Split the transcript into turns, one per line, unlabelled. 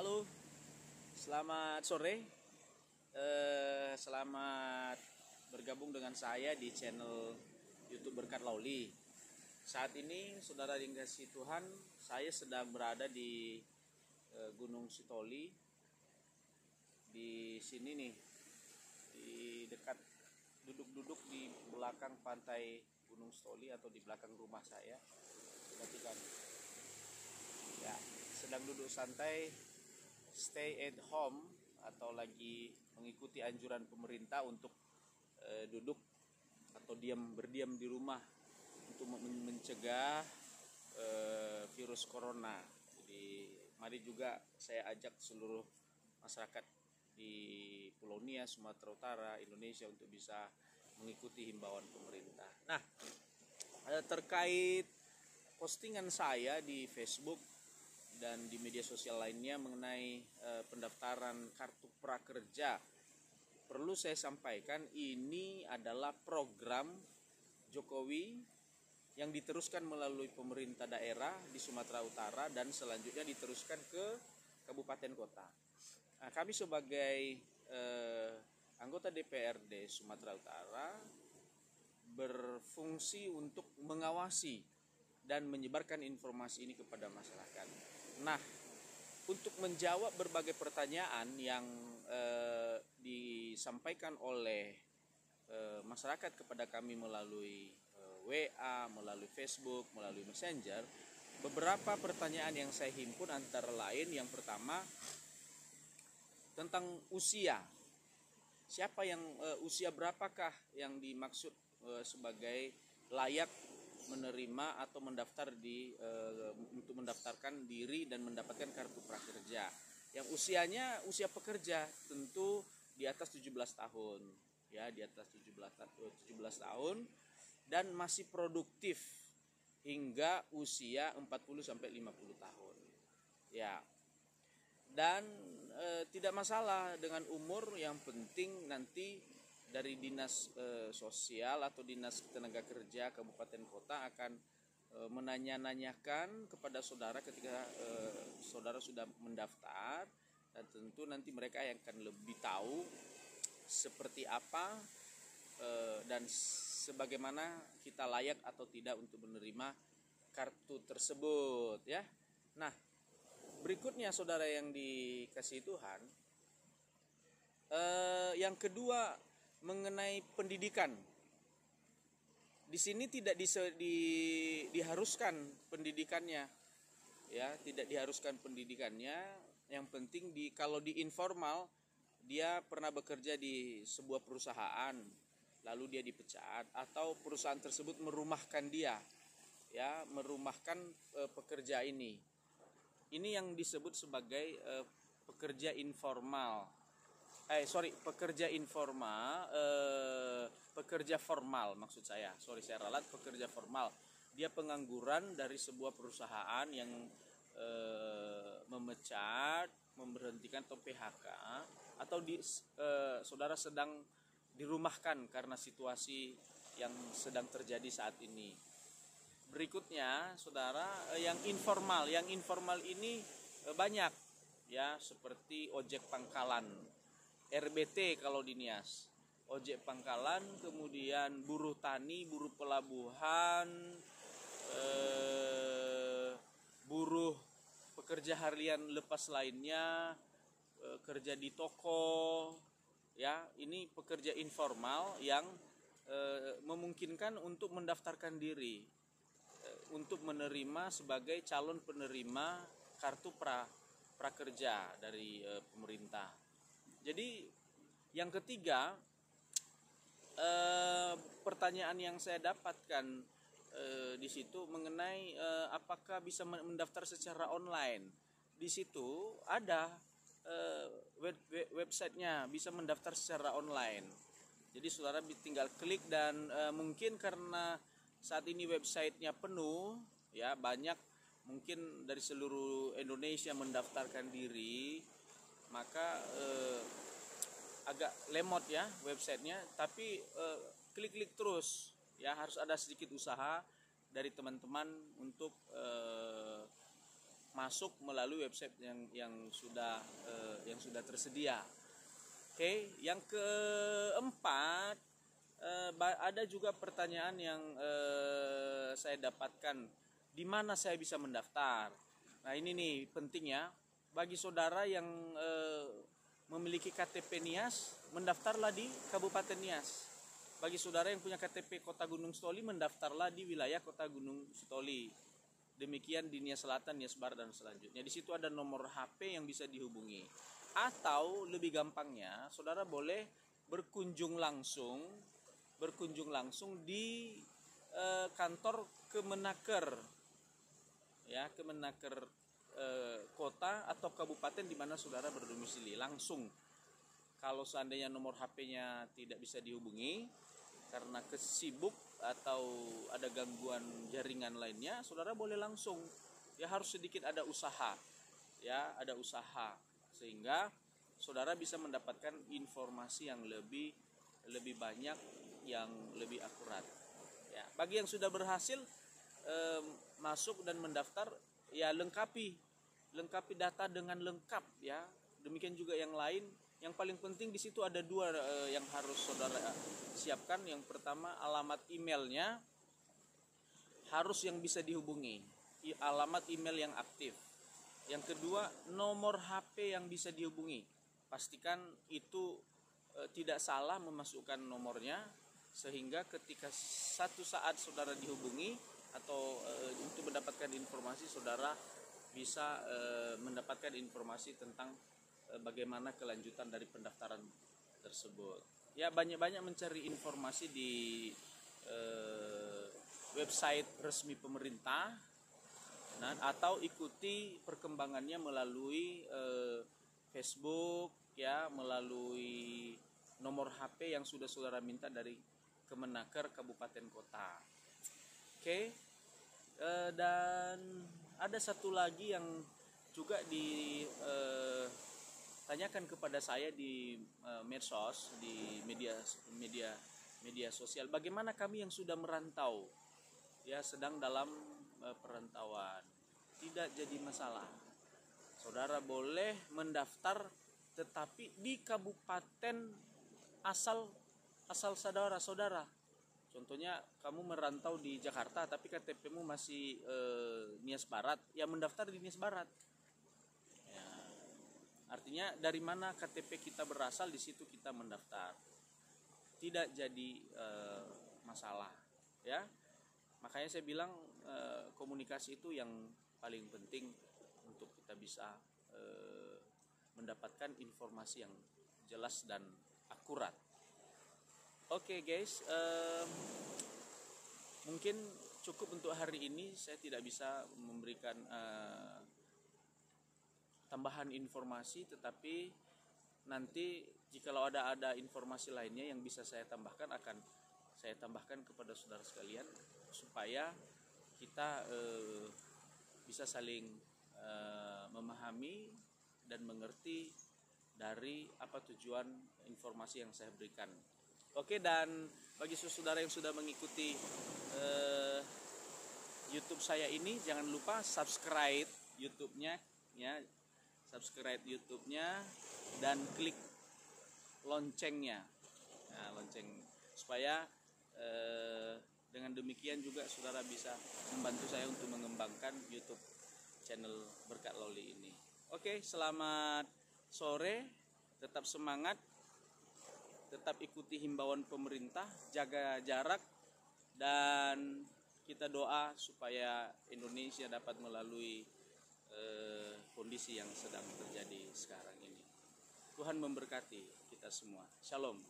Halo, selamat sore. Selamat bergabung dengan saya di channel YouTube Berkat Lauli. Saat ini, saudara yang dikasihi Tuhan, saya sedang berada di Gunung Sitoli. Di sini nih, di dekat duduk-duduk di belakang pantai Gunung Sitoli atau di belakang rumah saya. Perhatikan, ya, sedang duduk santai. Stay at home atau lagi mengikuti anjuran pemerintah untuk duduk atau berdiam di rumah untuk mencegah virus corona. Jadi mari juga saya ajak seluruh masyarakat di Pulau Nia, Sumatera Utara, Indonesia untuk bisa mengikuti himbauan pemerintah. Nah, terkait postingan saya di Facebook dan di media sosial lainnya mengenai pendaftaran kartu prakerja, perlu saya sampaikan ini adalah program Jokowi yang diteruskan melalui pemerintah daerah di Sumatera Utara dan selanjutnya diteruskan ke kabupaten kota. Nah, kami sebagai anggota DPRD Sumatera Utara berfungsi untuk mengawasi dan menyebarkan informasi ini kepada masyarakat. Nah, untuk menjawab berbagai pertanyaan yang disampaikan oleh masyarakat kepada kami melalui WA, melalui Facebook, melalui Messenger, beberapa pertanyaan yang saya himpun antara lain yang pertama tentang usia. Siapa yang usia berapakah yang dimaksud sebagai layak menerima atau mendaftar untuk mendaftarkan diri dan mendapatkan kartu prakerja. Yang usianya usia pekerja tentu di atas 17 tahun, ya, di atas 17 tahun dan masih produktif hingga usia 40 sampai 50 tahun. Ya. Dan tidak masalah dengan umur, yang penting nanti dari dinas sosial atau dinas tenaga kerja kabupaten kota akan menanya-nanyakan kepada saudara ketika saudara sudah mendaftar, dan tentu nanti mereka yang akan lebih tahu seperti apa dan sebagaimana kita layak atau tidak untuk menerima kartu tersebut, ya. Nah, berikutnya saudara yang dikasihi Tuhan, yang kedua mengenai pendidikan. Di sini tidak diharuskan pendidikannya, ya, tidak diharuskan pendidikannya. Yang penting kalau di informal dia pernah bekerja di sebuah perusahaan, lalu dia dipecat atau perusahaan tersebut merumahkan dia, ya, merumahkan pekerja ini. Ini yang disebut sebagai pekerja informal. Pekerja formal maksud saya. Saya ralat pekerja formal. Dia pengangguran dari sebuah perusahaan yang memecat, memberhentikan atau PHK, atau saudara sedang dirumahkan karena situasi yang sedang terjadi saat ini. Berikutnya, saudara, yang informal ini banyak, ya, seperti ojek pangkalan, RBT kalau di Nias, ojek pangkalan, kemudian buruh tani, buruh pelabuhan, buruh pekerja harian lepas lainnya, kerja di toko, ya, ini pekerja informal yang memungkinkan untuk mendaftarkan diri untuk menerima sebagai calon penerima kartu prakerja dari pemerintah. Jadi yang ketiga, pertanyaan yang saya dapatkan di situ mengenai apakah bisa mendaftar secara online. Di situ ada websitenya, bisa mendaftar secara online. Jadi saudara tinggal klik dan mungkin karena saat ini websitenya penuh, ya, banyak mungkin dari seluruh Indonesia mendaftarkan diri, maka agak lemot, ya, websitenya. Tapi klik-klik terus, ya, harus ada sedikit usaha dari teman-teman untuk masuk melalui website yang sudah tersedia. Oke, yang keempat, ada juga pertanyaan yang saya dapatkan, di mana saya bisa mendaftar. Nah ini nih penting ya, bagi saudara yang memiliki KTP Nias, mendaftarlah di Kabupaten Nias. Bagi saudara yang punya KTP Kota Gunung Sitoli, mendaftarlah di wilayah Kota Gunung Sitoli. Demikian di Nias Selatan, Nias Barat, dan selanjutnya. Di situ ada nomor HP yang bisa dihubungi. Atau lebih gampangnya, saudara boleh berkunjung langsung di kantor Kemenaker, ya, Kemenaker kota atau kabupaten di mana saudara berdomisili. Langsung, kalau seandainya nomor HP-nya tidak bisa dihubungi karena kesibuk atau ada gangguan jaringan lainnya, saudara boleh langsung. Ya harus sedikit ada usaha, ya ada usaha, sehingga saudara bisa mendapatkan informasi yang lebih banyak, yang lebih akurat. Ya, bagi yang sudah berhasil masuk dan mendaftar, ya lengkapi data dengan lengkap, ya. Demikian juga yang lain. Yang paling penting di situ ada dua yang harus saudara siapkan. Yang pertama, alamat emailnya harus yang bisa dihubungi, alamat email yang aktif. Yang kedua, nomor HP yang bisa dihubungi. Pastikan itu tidak salah memasukkan nomornya, sehingga ketika satu saat saudara dihubungi atau untuk mendapatkan informasi, saudara bisa mendapatkan informasi tentang bagaimana kelanjutan dari pendaftaran tersebut. Ya, banyak-banyak mencari informasi di website resmi pemerintah, atau ikuti perkembangannya melalui Facebook, ya, melalui nomor HP yang sudah saudara minta dari Kemenaker kabupaten kota. Oke. Dan ada satu lagi yang juga ditanyakan kepada saya di medsos, di media sosial, bagaimana kami yang sudah merantau, ya, sedang dalam perantauan. Tidak jadi masalah, saudara boleh mendaftar, tetapi di kabupaten asal saudara. Contohnya kamu merantau di Jakarta tapi KTP-mu masih Nias Barat, ya mendaftar di Nias Barat. Ya, artinya dari mana KTP kita berasal, di situ kita mendaftar. Tidak jadi masalah, ya. Makanya saya bilang komunikasi itu yang paling penting untuk kita bisa mendapatkan informasi yang jelas dan akurat. Oke, guys, mungkin cukup untuk hari ini. Saya tidak bisa memberikan tambahan informasi, tetapi nanti jikalau ada informasi lainnya yang bisa saya tambahkan, akan saya tambahkan kepada saudara sekalian, supaya kita bisa saling memahami dan mengerti dari apa tujuan informasi yang saya berikan. Oke, dan bagi saudara yang sudah mengikuti YouTube saya ini, jangan lupa subscribe YouTube-nya, ya, subscribe YouTube-nya dan klik loncengnya, nah, lonceng, supaya dengan demikian juga saudara bisa membantu saya untuk mengembangkan YouTube channel Berkat Lowly ini. Oke, selamat sore, tetap semangat, tetap ikuti himbauan pemerintah, jaga jarak, dan kita doa supaya Indonesia dapat melalui kondisi yang sedang terjadi sekarang ini. Tuhan memberkati kita semua. Shalom.